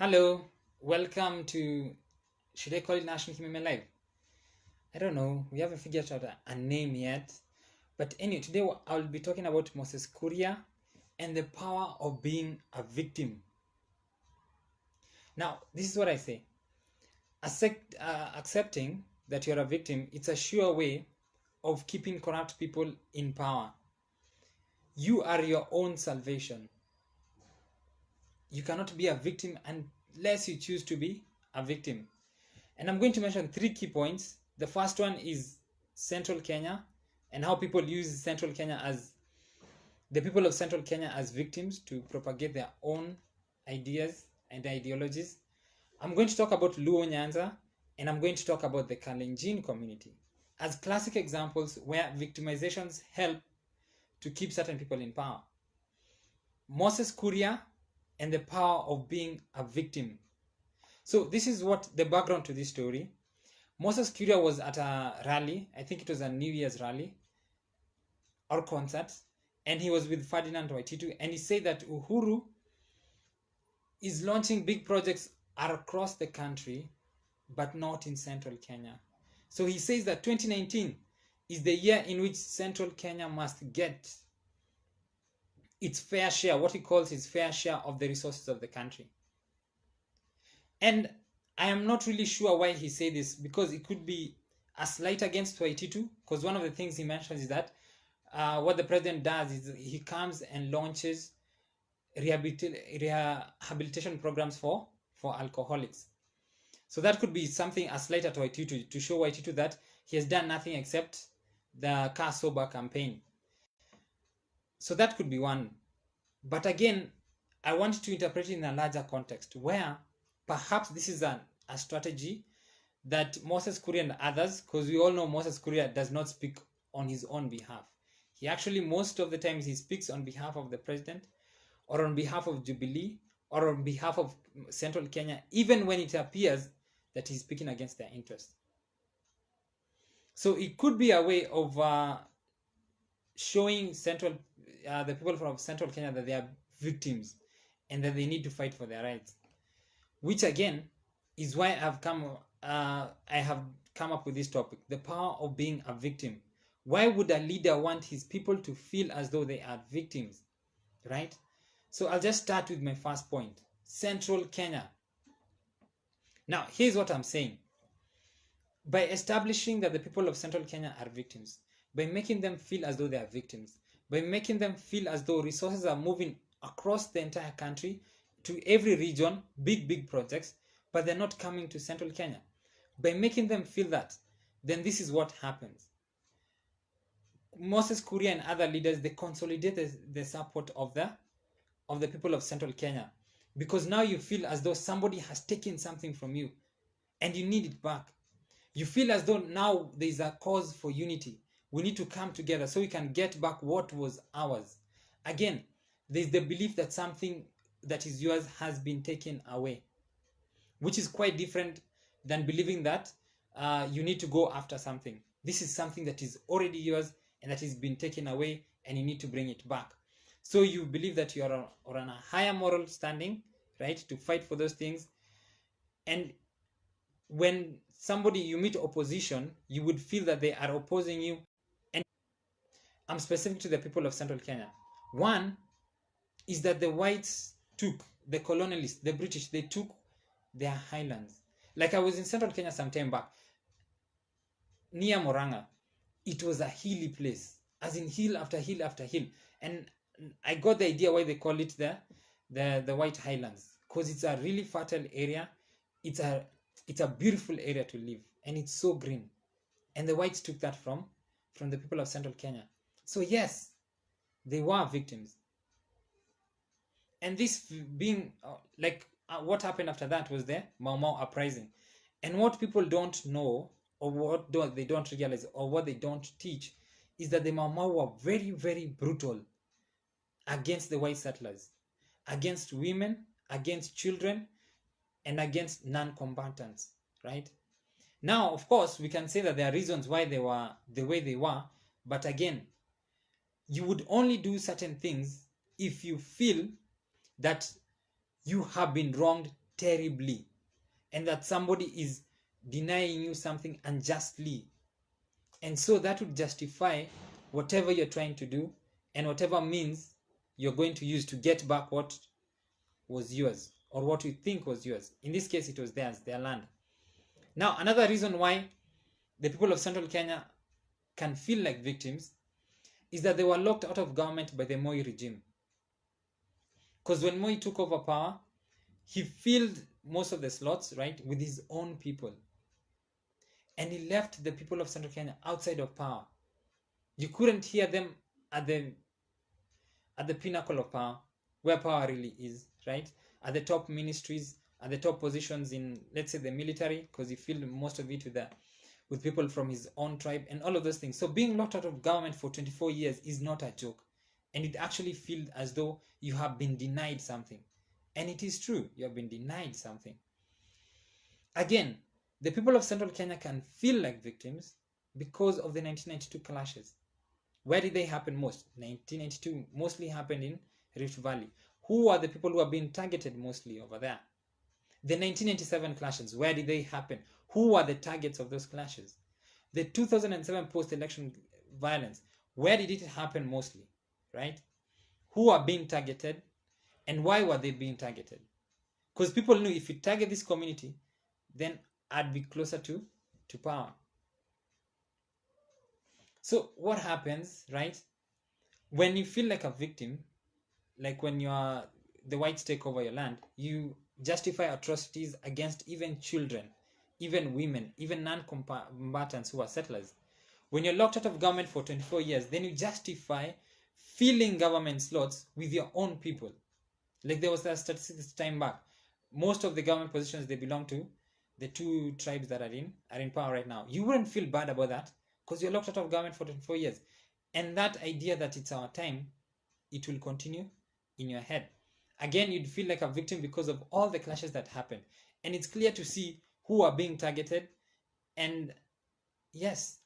Hello, welcome to, should I call it National Human Live? I don't know, we haven't figured out a name yet. But anyway, today I'll be talking about Moses Kuria and the power of being a victim. Now, this is what I say. Accepting that you're a victim, it's a sure way of keeping corrupt people in power. You are your own salvation. You cannot be a victim unless you choose to be a victim. And I'm going to mention three key points. The first one is Central Kenya and how people use Central Kenya as the people of Central Kenya as victims to propagate their own ideas and ideologies. I'm going to talk about Luo Nyanza and I'm going to talk about the Kalenjin community as classic examples where victimizations help to keep certain people in power. Moses Kuria and the power of being a victim. So this is what the background to this story. Moses Kuria was at a rally, I think it was a New Year's rally or concert, and he was with Ferdinand Waititu, and he said that Uhuru is launching big projects across the country, but not in Central Kenya. So he says that 2019 is the year in which Central Kenya must get its fair share, what he calls his fair share of the resources of the country. And I am not really sure why he said this, because it could be a slight against Waititu, because one of the things he mentions is that what the president does is he comes and launches rehabilitation programs for alcoholics. So that could be something a slight at Waititu to show Waititu that he has done nothing except the car sober campaign. So that could be one. But again, I want to interpret it in a larger context where perhaps this is a strategy that Moses Kuria and others, because we all know Moses Kuria does not speak on his own behalf. He actually, most of the times, he speaks on behalf of the president or on behalf of Jubilee or on behalf of Central Kenya, even when it appears that he's speaking against their interests. So it could be a way of showing the people from Central Kenya that they are victims and that they need to fight for their rights. Which again is why I have come up with this topic, the power of being a victim. Why would a leader want his people to feel as though they are victims, right? So I'll just start with my first point, Central Kenya. Now, here's what I'm saying. By establishing that the people of Central Kenya are victims, by making them feel as though they are victims, by making them feel as though resources are moving across the entire country to every region, big projects, but they're not coming to Central Kenya. By making them feel that, then this is what happens. Moses Kuria and other leaders, they consolidate the support of the people of Central Kenya, because now you feel as though somebody has taken something from you and you need it back. You feel as though now there is a cause for unity. We need to come together so we can get back what was ours. Again, there's the belief that something that is yours has been taken away, which is quite different than believing that you need to go after something. This is something that is already yours and that has been taken away and you need to bring it back. So you believe that you are on a higher moral standing, right, to fight for those things. And when you meet opposition, you would feel that they are opposing you. And I'm specific to the people of Central Kenya. One is that the whites the colonialists, the British, they took their highlands. Like I was in Central Kenya some time back, near Moranga. It was a hilly place, as in hill after hill after hill. And I got the idea why they call it the White Highlands, because it's a really fertile area. It's a beautiful area to live, and it's so green. And the whites took that from the people of Central Kenya. So yes, they were victims. And this being what happened after that was the Mau Mau uprising. And what people don't know, or they don't realize, or what they don't teach, is that the Mau Mau were very, very brutal against the white settlers, against women, against children, and against non-combatants, right? Now, of course, we can say that there are reasons why they were the way they were, but again, you would only do certain things if you feel that you have been wronged terribly, and that somebody is denying you something unjustly. And so that would justify whatever you're trying to do and whatever means you're going to use to get back what was yours or what you think was yours. In this case, it was theirs, their land. Now, another reason why the people of central Kenya can feel like victims is that they were locked out of government by the Moi regime. Because when Moi took over power, he filled most of the slots, right, with his own people. And he left the people of central Kenya outside of power. You couldn't hear them at the pinnacle of power, where power really is, right? At the top ministries, at the top positions in, let's say, the military, because he filled most of it with people from his own tribe and all of those things. So being locked out of government for 24 years is not a joke. And it actually feels as though you have been denied something. And it is true, you have been denied something. Again, the people of central Kenya can feel like victims because of the 1992 clashes. Where did they happen most? 1992 mostly happened in Rift Valley. Who are the people who are being targeted mostly over there? The 1997 clashes, where did they happen? Who are the targets of those clashes? The 2007 post-election violence, where did it happen mostly, right? Who are being targeted and why were they being targeted? Because people knew if you target this community, then I'd be closer to power. So what happens, right? When you feel like a victim, like when the whites take over your land, you justify atrocities against even children, even women, even non-combatants who are settlers. When you're locked out of government for 24 years, then you justify filling government slots with your own people. Like there was a statistics time back. Most of the government positions, they belong to the two tribes that are in power right now. You wouldn't feel bad about that because you're locked out of government for 24 years. And that idea that it's our time, it will continue in your head. Again, you'd feel like a victim because of all the clashes that happen. And it's clear to see who are being targeted. And yes,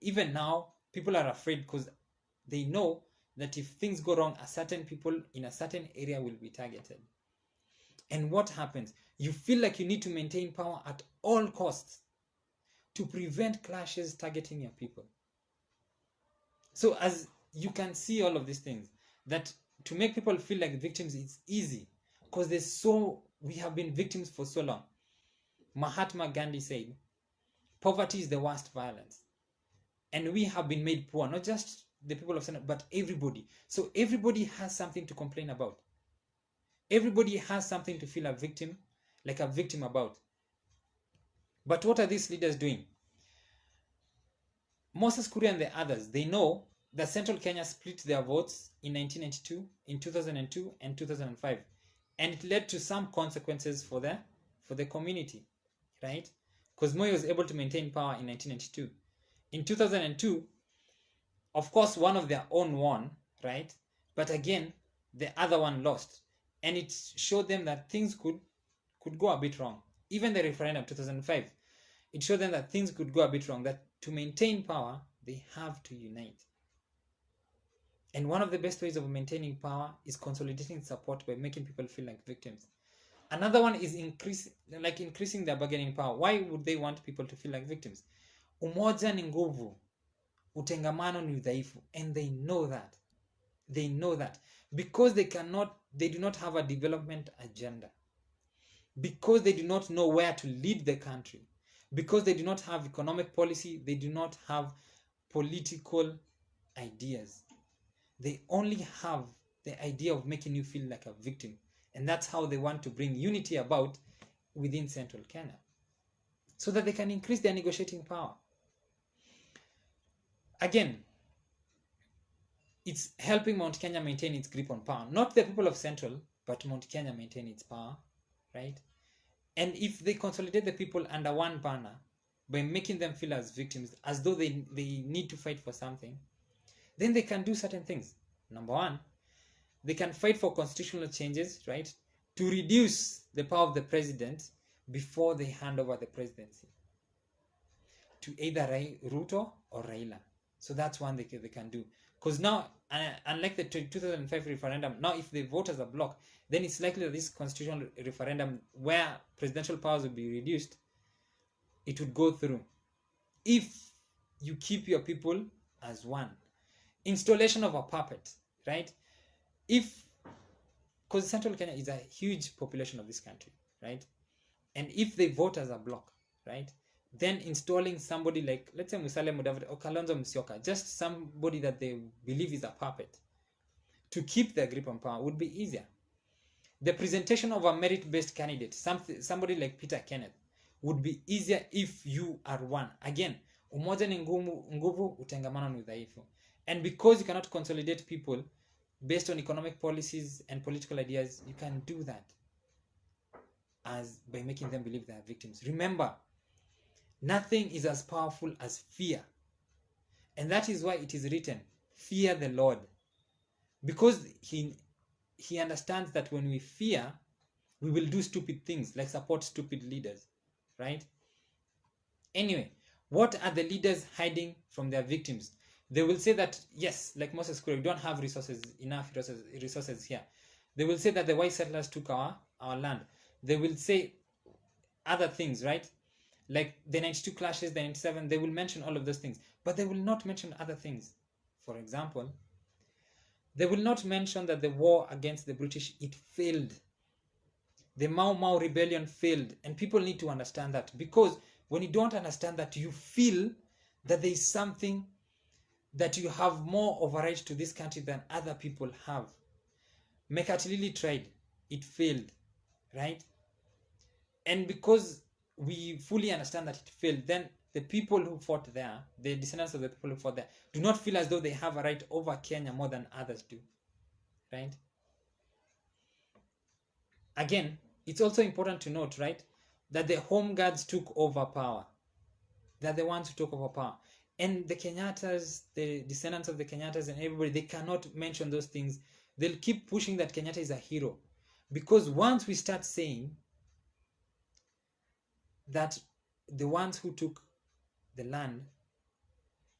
even now, people are afraid because they know that if things go wrong, a certain people in a certain area will be targeted. And what happens? You feel like you need to maintain power at all costs to prevent clashes targeting your people. So as you can see all of these things, that to make people feel like victims, it's easy because we have been victims for so long. Mahatma Gandhi said, poverty is the worst violence. And we have been made poor, not just the people of Senate, but everybody. So everybody has something to complain about. Everybody has something to feel like a victim about. But what are these leaders doing? Moses Kuria and the others, they know that Central Kenya split their votes in 1992, in 2002, and 2005. And it led to some consequences for the community, right? Because Moi was able to maintain power in 1992. In 2002, of course, one of their own won, right? But again, the other one lost. And it showed them that things could go a bit wrong. Even the referendum 2005, it showed them that things could go a bit wrong, that to maintain power, they have to unite. And one of the best ways of maintaining power is consolidating support by making people feel like victims. Another one is increasing their bargaining power. Why would they want people to feel like victims? Umoja ni nguvu, utengamano ni udhaifu, and they know that. They know that because they do not have a development agenda, because they do not know where to lead the country, because they do not have economic policy, they do not have political ideas. They only have the idea of making you feel like a victim. And that's how they want to bring unity about within Central Kenya, so that they can increase their negotiating power. Again, it's helping Mount Kenya maintain its grip on power. Not the people of Central, but Mount Kenya maintain its power, right? And if they consolidate the people under one banner by making them feel as victims, as though they need to fight for something, then they can do certain things. Number one, they can fight for constitutional changes, right? To reduce the power of the president before they hand over the presidency to either Ruto or Raila. So that's one they can do. Because now, unlike the 2005 referendum, now if the voters are blocked, then it's likely that this constitutional referendum, where presidential powers will be reduced, it would go through. If you keep your people as one. Installation of a puppet, right? Because Central Kenya is a huge population of this country, right? And if the voters are blocked, right, then installing somebody like, let's say, Musalia Mudavadi or Kalonzo Musyoka, just somebody that they believe is a puppet, to keep their grip on power would be easier. The presentation of a merit-based candidate, somebody like Peter Kenneth, would be easier if you are one. Again, umoja ni nguvu, utengamano ni udhaifu. And because you cannot consolidate people based on economic policies and political ideas, you can do that as by making them believe they are victims. Remember, nothing is as powerful as fear. And that is why it is written, fear the Lord. Because he understands that when we fear, we will do stupid things like support stupid leaders, right? Anyway, what are the leaders hiding from their victims? They will say that, yes, like Moses Kuria, we don't have enough resources here. They will say that the white settlers took our land. They will say other things, right? Like the 92 clashes, the 97, they will mention all of those things. But they will not mention other things. For example, they will not mention that the war against the British, it failed. The Mau Mau rebellion failed. And people need to understand that. Because when you don't understand that, you feel that there is something that you have more override to this country than other people have. Mekatilili tried. It failed. Right? And because we fully understand that it failed, then the people who fought there, the descendants of the people who fought there, do not feel as though they have a right over Kenya more than others do. Right? Again, it's also important to note, right, that the Home Guards took over power. They're the ones who took over power. And the Kenyatas, the descendants of the Kenyatas and everybody, they cannot mention those things. They'll keep pushing that Kenyatta is a hero. Because once we start saying that the ones who took the land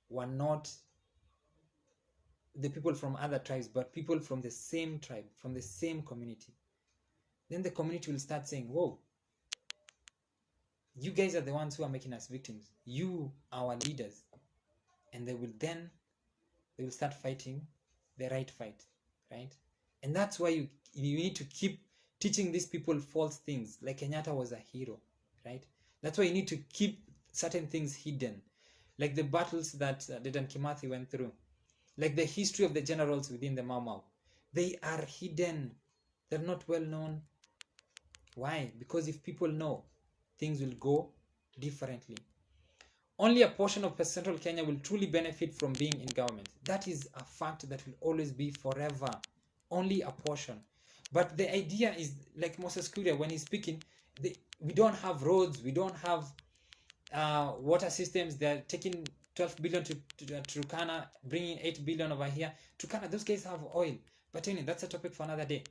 were not the people from other tribes, but people from the same tribe, from the same community, then the community will start saying, whoa, you guys are the ones who are making us victims. You are our leaders. And they will start fighting the right fight, right? And that's why you need to keep teaching these people false things, like Kenyatta was a hero, right? That's why you need to keep certain things hidden, like the battles that Dedan Kimathi went through, like the history of the generals within the Mau Mau. They are hidden. They're not well known. Why? Because if people know, things will go differently. Only a portion of Central Kenya will truly benefit from being in government. That is a fact that will always be forever. Only a portion. But the idea is, like Moses Kuria, when he's speaking, we don't have roads, we don't have water systems. They're taking 12 billion to Turkana, bringing 8 billion over here. Turkana, those guys have oil. But anyway, that's a topic for another day.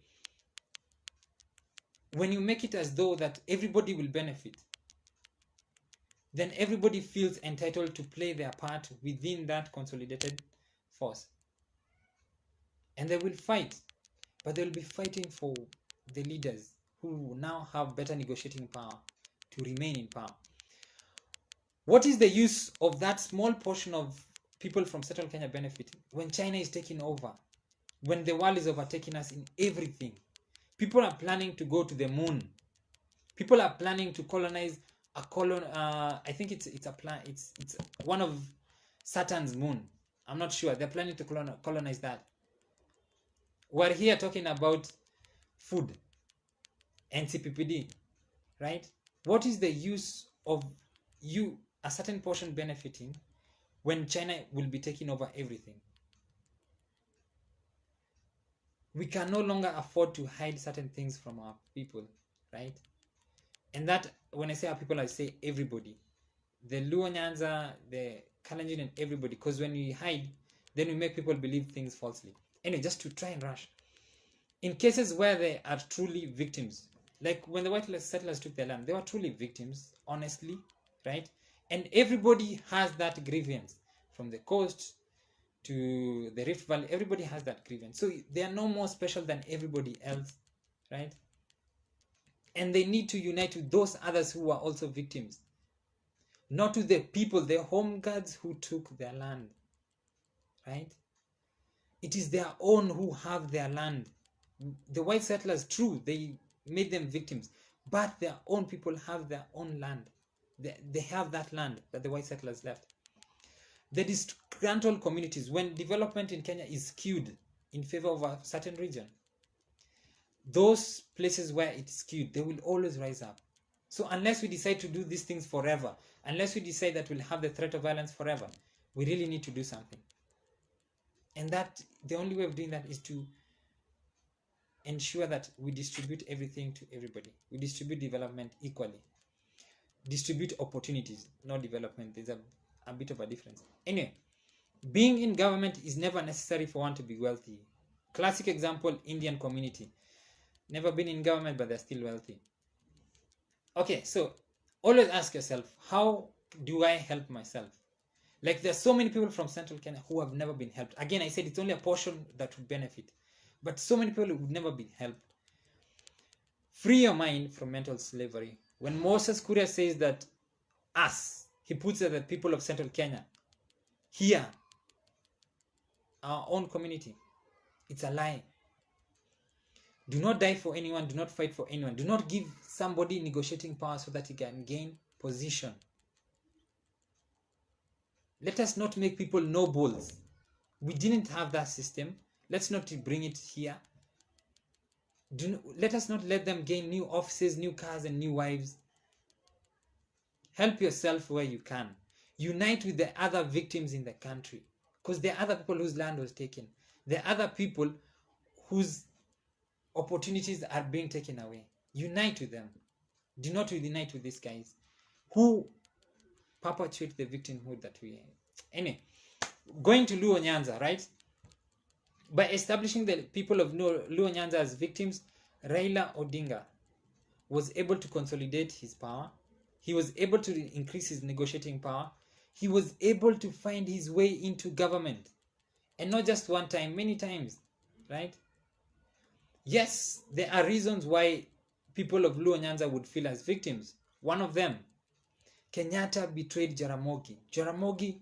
When you make it as though that everybody will benefit, then everybody feels entitled to play their part within that consolidated force. And they will fight, but they will be fighting for the leaders who now have better negotiating power to remain in power. What is the use of that small portion of people from Central Kenya benefiting when China is taking over, when the world is overtaking us in everything? People are planning to go to the moon. People are planning to colonize I think it's a plan. It's one of Saturn's moon. I'm not sure. They're planning to colonize that. We're here talking about food and CPPD, right? What is the use of a certain portion benefiting when China will be taking over everything? We can no longer afford to hide certain things from our people, right? And that, when I say our people, I say everybody. The Luo Nyanza, the Kalenjin, and everybody. Because when we hide, then we make people believe things falsely. Anyway, just to try and rush. In cases where they are truly victims, like when the white settlers took their land, they were truly victims, honestly, right? And everybody has that grievance, from the coast to the Rift Valley. Everybody has that grievance. So they are no more special than everybody else, right? And they need to unite with those others who are also victims. Not to the people, the home guards who took their land, right? It is their own who have their land. The white settlers, true, they made them victims, but their own people have their own land. They have that land that the white settlers left. The disgruntled communities, when development in Kenya is skewed in favor of a certain region, those places where it's skewed, they will always rise up. So unless we decide to do these things forever, unless we decide that we'll have the threat of violence forever, we really need to do something. And that the only way of doing that is to ensure that we distribute everything to everybody. We distribute development equally. Distribute opportunities, not development. There's a bit of a difference. Anyway, being in government is never necessary for one to be wealthy. Classic example, Indian community. Never been in government, but they're still wealthy. Okay, so always ask yourself, how do I help myself? Like, there's so many people from Central Kenya who have never been helped. Again, I said it's only a portion that would benefit, but so many people would never be helped. Free your mind from mental slavery. When Moses Kuria says that us, he puts it the people of Central Kenya, here, our own community, it's a lie. Do not die for anyone. Do not fight for anyone. Do not give somebody negotiating power so that he can gain position. Let us not make people nobles. We didn't have that system. Let's not bring it here. Let us not let them gain new offices, new cars, and new wives. Help yourself where you can. Unite with the other victims in the country, because there are other people whose land was taken. There are other people whose opportunities are being taken away. Unite with them. Do not unite with these guys who perpetuate the victimhood that we have. Anyway, going to Luo Nyanza, right? By establishing the people of Luo Nyanza as victims, Raila Odinga was able to consolidate his power. He was able to increase his negotiating power. He was able to find his way into government. And not just one time, many times, right? Yes, there are reasons why people of Luo Nyanza would feel as victims. One of them, Kenyatta betrayed Jaramogi. Jaramogi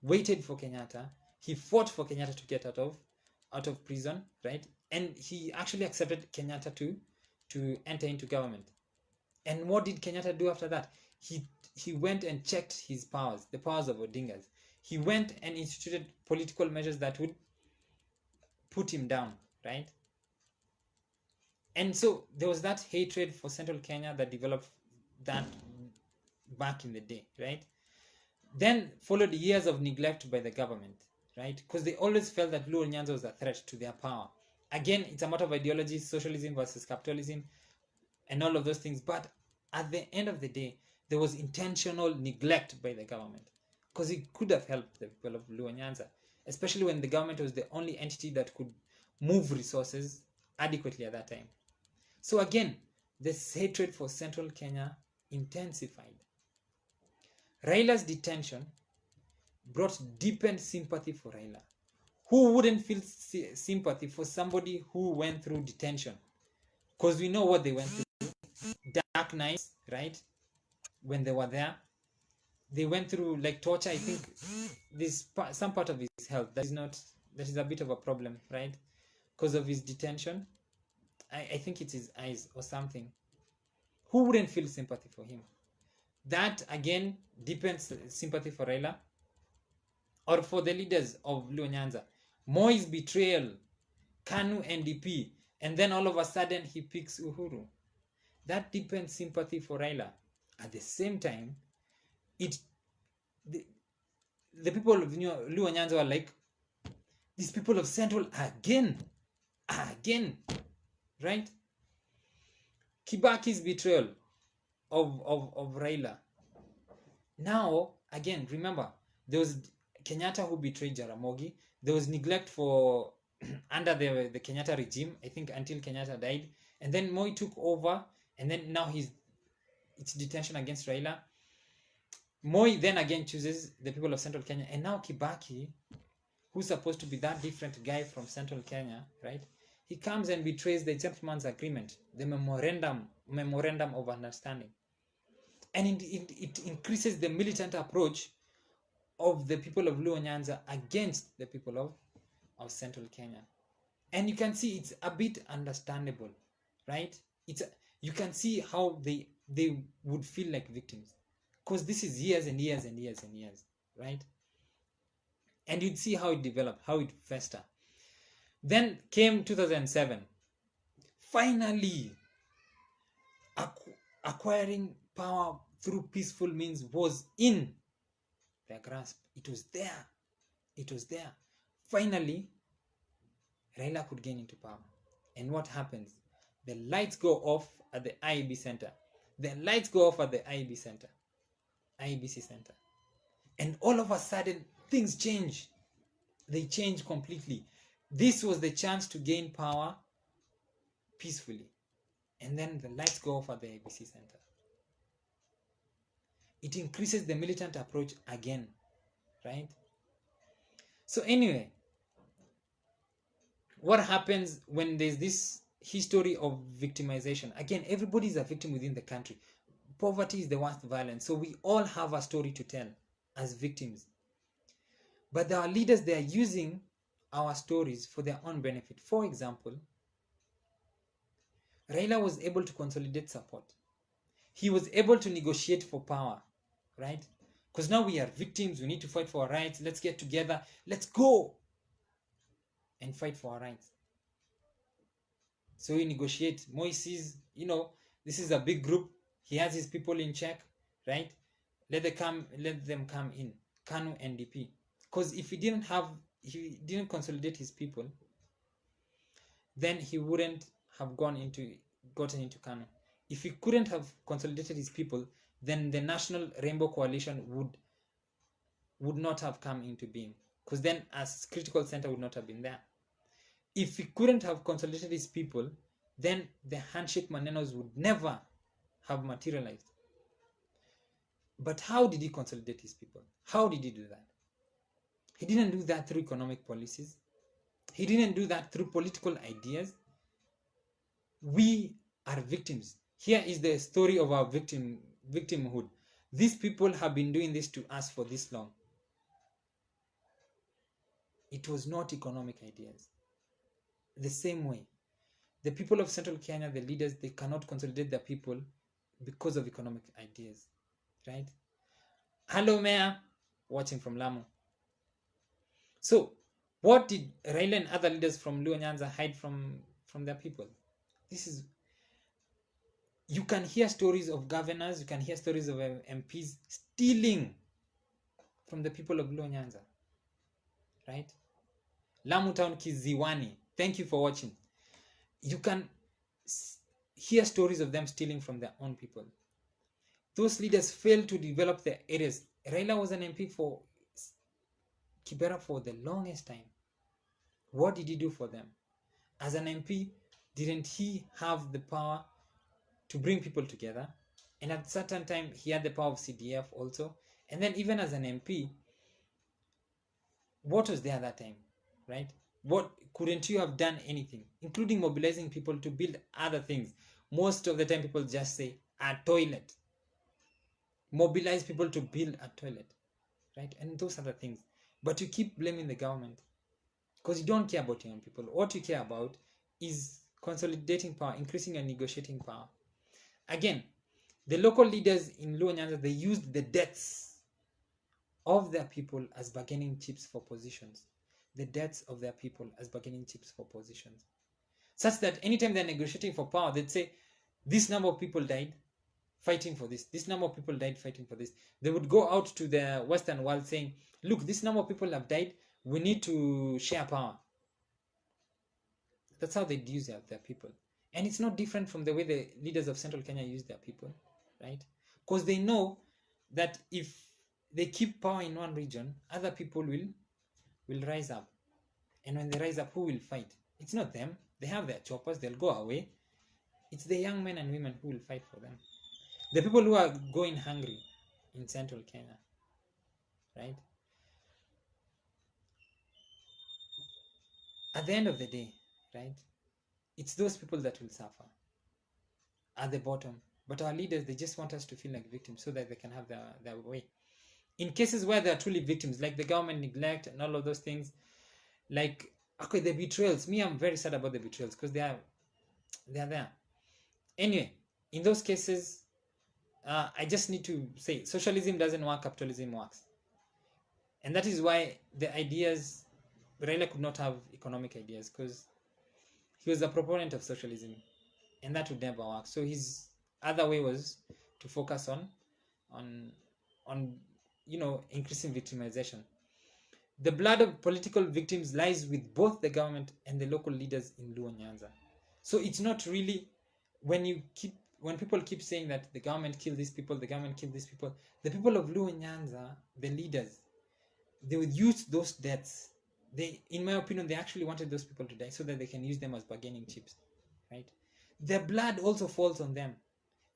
waited for Kenyatta. He fought for Kenyatta to get out of prison, right? And he actually accepted Kenyatta to enter into government. And what did Kenyatta do after that? He went and checked his powers, the powers of Odinga's. He went and instituted political measures that would put him down, right? And so there was that hatred for Central Kenya that developed that back in the day, right? Then followed years of neglect by the government, right? Because they always felt that Luo Nyanza was a threat to their power. Again, it's a matter of ideology, socialism versus capitalism, and all of those things. But at the end of the day, there was intentional neglect by the government, because it could have helped the people of Luo Nyanza, especially when the government was the only entity that could move resources adequately at that time. So again, this hatred for Central Kenya intensified. Raila's detention brought deepened sympathy for Raila. Who wouldn't feel sympathy for somebody who went through detention? Because we know what they went through. Dark nights, right? When they were there, they went through like torture. I think some part of his health that is a bit of a problem, right? Because of his detention. I think it's his eyes or something. Who wouldn't feel sympathy for him? That again deepens sympathy for Raila or for the leaders of Luo Nyanza. Moi's betrayal, KANU NDP, and then all of a sudden he picks Uhuru. That deepens sympathy for Raila. At the same time, the people of Luo Nyanza were like, these people of Central again, right? Kibaki's betrayal of Raila. Now, again, remember, there was Kenyatta who betrayed Jaramogi. There was neglect for under the Kenyatta regime, I think, until Kenyatta died. And then Moi took over, and then now it's detention against Raila. Moi then again chooses the people of Central Kenya, and now Kibaki, who's supposed to be that different guy from Central Kenya, right? He comes and betrays the gentleman's agreement, the memorandum of understanding. And it increases the militant approach of the people of Luo Nyanza against the people of Central Kenya. And you can see it's a bit understandable, right? You can see how they would feel like victims, because this is years and years and years and years, right? And you'd see how it developed, how it festered. Then came 2007. Finally, acquiring power through peaceful means was in their grasp. It was there. It was there. Finally, Raila could gain into power. And what happens? The lights go off at the IEB Center. The lights go off at the IEB Center. IEBC Center. And all of a sudden, things change. They change completely. This was the chance to gain power peacefully. And then the lights go off at the IEBC Center. It increases the militant approach again, right? So anyway, what happens when there's this history of victimization? Again, everybody is a victim within the country. Poverty is the worst violence. So we all have a story to tell as victims. But our leaders, they are using our stories for their own benefit. For example, Raila was able to consolidate support. He was able to negotiate for power, right? Because now we are victims. We need to fight for our rights. Let's get together. Let's go and fight for our rights. So we negotiate. Moises, this is a big group. He has his people in check, right? Let them come in. KANU NDP. Because if he didn't consolidate his people, then he wouldn't have gotten into KANU. If he couldn't have consolidated his people, then the National Rainbow Coalition would not have come into being, because then a critical center would not have been there. If he couldn't have consolidated his people, then the handshake manenos would never have materialized. But how did he consolidate his people? How did he do that? He didn't do that through economic policies. He didn't do that through political ideas. We are victims. Here is the story of our victimhood. These people have been doing this to us for this long. It was not economic ideas. The same way, the people of Central Kenya, the leaders, they cannot consolidate their people because of economic ideas, right? Hello, Mayor, watching from Lamu. So, what did Raila and other leaders from Luo Nyanza hide from their people? You can hear stories of governors, you can hear stories of MPs stealing from the people of Luo Nyanza, right? Lamu Town Kiziwani, thank you for watching. You can hear stories of them stealing from their own people. Those leaders failed to develop their areas. Raila was an MP for Kibera for the longest time. What did he do for them? As an MP, didn't he have the power to bring people together? And at a certain time, he had the power of CDF also. And then even as an MP, what was there at that time, right? What couldn't you have done anything, including mobilizing people to build other things? Most of the time, people just say a toilet. Mobilize people to build a toilet, right? And those other things. But you keep blaming the government because you don't care about your own people. What you care about is consolidating power, increasing your negotiating power. Again, the local leaders in Luo Nyanza, they used the deaths of their people as bargaining chips for positions. The deaths of their people as bargaining chips for positions. Such that anytime they're negotiating for power, they'd say, this number of people died fighting for this. This number of people died fighting for this. They would go out to the Western world saying, look, this number of people have died. We need to share power. That's how they use their people. And it's not different from the way the leaders of Central Kenya use their people, right? Because they know that if they keep power in one region, other people will rise up. And when they rise up, who will fight? It's not them. They have their choppers. They'll go away. It's the young men and women who will fight for them. The people who are going hungry in Central Kenya, right? At the end of the day, right, it's those people that will suffer at the bottom. But our leaders, they just want us to feel like victims so that they can have their way. In cases where they are truly victims, like the government neglect and all of those things, like, okay, the betrayals. Me, I'm very sad about the betrayals because they are there. Anyway, in those cases, I just need to say socialism doesn't work, capitalism works. And that is why the ideas, Raila could not have economic ideas because he was a proponent of socialism, and that would never work. So his other way was to focus on on increasing victimization. The blood of political victims lies with both the government and the local leaders in Luo Nyanza. So it's not really when people keep saying that the government killed these people, the government killed these people, the people of Luo Nyanza, the leaders, they would use those deaths. They, in my opinion, they actually wanted those people to die so that they can use them as bargaining chips, right? Their blood also falls on them.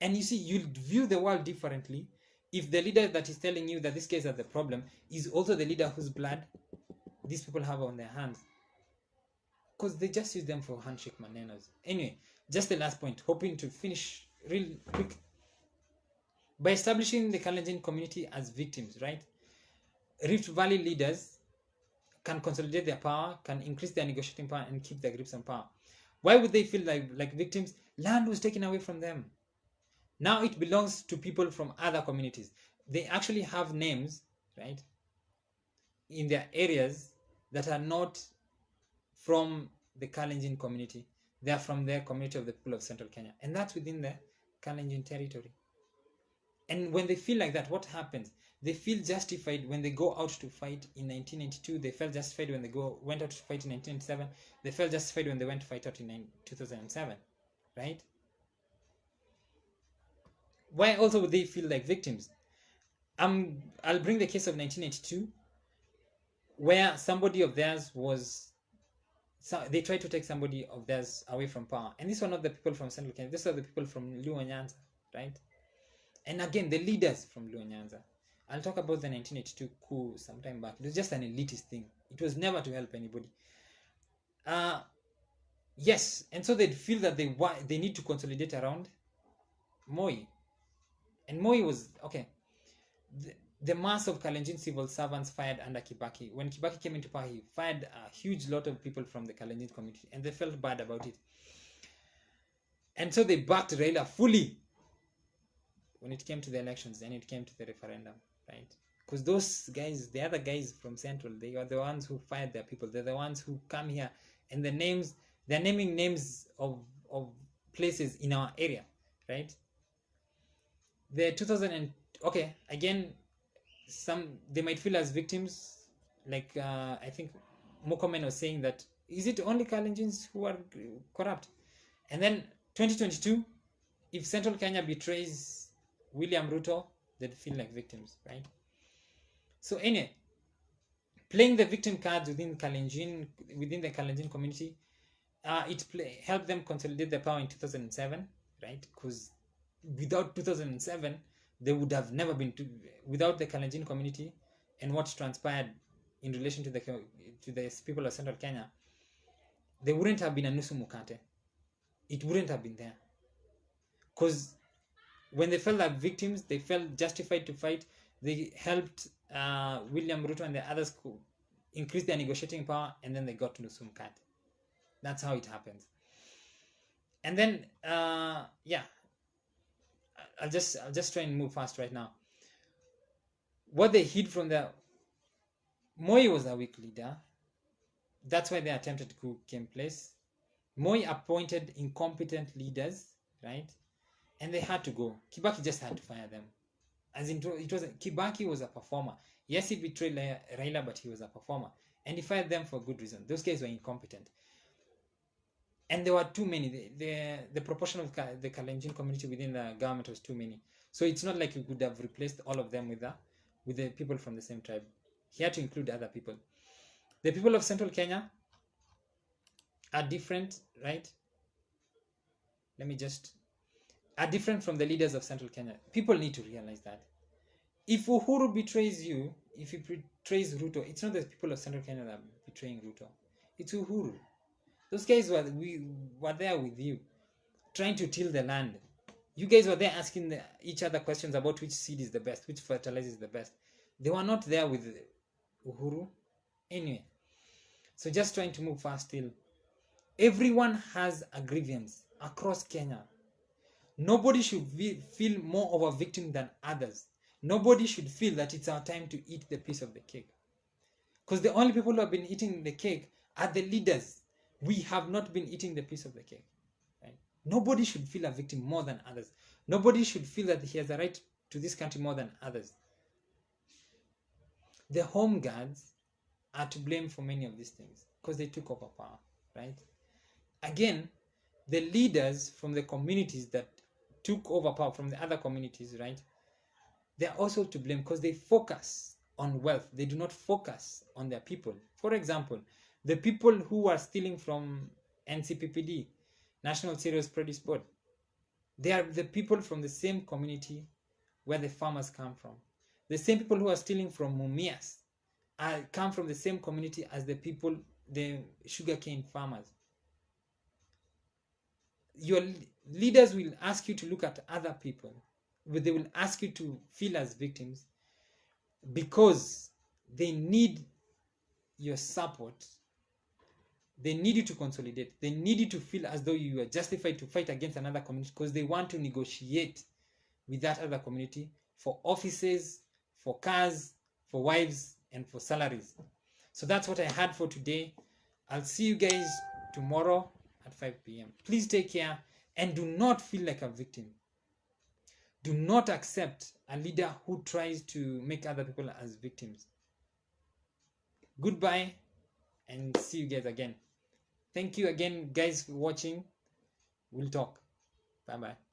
And you see, you'll view the world differently if the leader that is telling you that these guys are the problem is also the leader whose blood these people have on their hands. Because they just use them for handshake manenos. Anyway, just the last point, hoping to finish real quick. By establishing the Kalenjin community as victims, right? Rift Valley leaders can consolidate their power, can increase their negotiating power, and keep their grips on power. Why would they feel like victims? Land was taken away from them. Now it belongs to people from other communities. They actually have names, right, in their areas that are not from the Kalenjin community. They are from their community of the people of Central Kenya. And that's within the Kalenjin territory. And when they feel like that, what happens? They feel justified when they go out to fight in 1992. They felt justified when they went out to fight in 1997. They felt justified when they went to fight out in 2007, right? Why also would they feel like victims? I'll bring the case of 1982, where somebody of theirs they tried to take somebody of theirs away from power. And these were not the people from Central Kenya. These are the people from Luo Nyanza, right? And again, the leaders from Luo Nyanza. I'll talk about the 1982 coup sometime back. It was just an elitist thing. It was never to help anybody. Yes, and so they'd feel that they need to consolidate around Moi. And Moi was, okay, the mass of Kalenjin civil servants fired under Kibaki. When Kibaki came into power, he fired a huge lot of people from the Kalenjin community, and they felt bad about it. And so they backed Raila fully when it came to the elections and it came to the referendum, right? Because those guys, the other guys from Central, they are the ones who fired their people. They're the ones who come here, and they're naming names of places in our area, right? The 2000 okay, again, they might feel as victims, like I think Mokomen was saying that, is it only Kalenjins who are corrupt? And then 2022, if Central Kenya betrays William Ruto, they'd feel like victims, right? So anyway, playing the victim cards within the Kalenjin community, helped them consolidate their power in 2007, right? Because without 2007, they would have never been without the Kalenjin community and what transpired in relation to the people of Central Kenya. There wouldn't have been a Nusu Mukate. It wouldn't have been there. Because when they felt like victims, they felt justified to fight. They helped William Ruto and the others increase their negotiating power, and then they got to Nusu Mukate. That's how it happens. And then, yeah, I'll just try and move fast right now. What they hid from Moi was a weak leader. That's why the attempted coup came place. Moi appointed incompetent leaders, right? And they had to go. Kibaki just had to fire them. As in, Kibaki was a performer. Yes, he betrayed Raila, but he was a performer. And he fired them for good reason. Those guys were incompetent. And there were too many. The proportion of the Kalenjin community within the government was too many. So it's not like you could have replaced all of them with the people from the same tribe. He had to include other people. The people of Central Kenya are different, right? Are different from the leaders of Central Kenya. People need to realize that. If Uhuru betrays you, if he betrays Ruto, it's not the people of Central Kenya that are betraying Ruto. It's Uhuru. Those guys were there with you, trying to till the land. You guys were there asking each other questions about which seed is the best, which fertilizer is the best. They were not there with Uhuru. Anyway, so just trying to move fast still. Everyone has a grievance across Kenya. Nobody should feel more of a victim than others. Nobody should feel that it's our time to eat the piece of the cake. Because the only people who have been eating the cake are the leaders. We have not been eating the piece of the cake. Right? Nobody should feel a victim more than others. Nobody should feel that he has a right to this country more than others. The home guards are to blame for many of these things because they took over power, right? Again, the leaders from the communities that took over power from the other communities, right? They're also to blame because they focus on wealth. They do not focus on their people. For example, the people who are stealing from NCPPD, National Cereals Produce Board, they are the people from the same community where the farmers come from. The same people who are stealing from Mumias come from the same community as the people, the sugarcane farmers. Your leaders will ask you to look at other people, but they will ask you to feel as victims because they need your support. They need you to consolidate. They need you to feel as though you are justified to fight against another community because they want to negotiate with that other community for offices, for cars, for wives, and for salaries. So that's what I had for today. I'll see you guys tomorrow at 5 p.m. Please take care and do not feel like a victim. Do not accept a leader who tries to make other people as victims. Goodbye and see you guys again. Thank you again, guys, for watching. We'll talk. Bye-bye.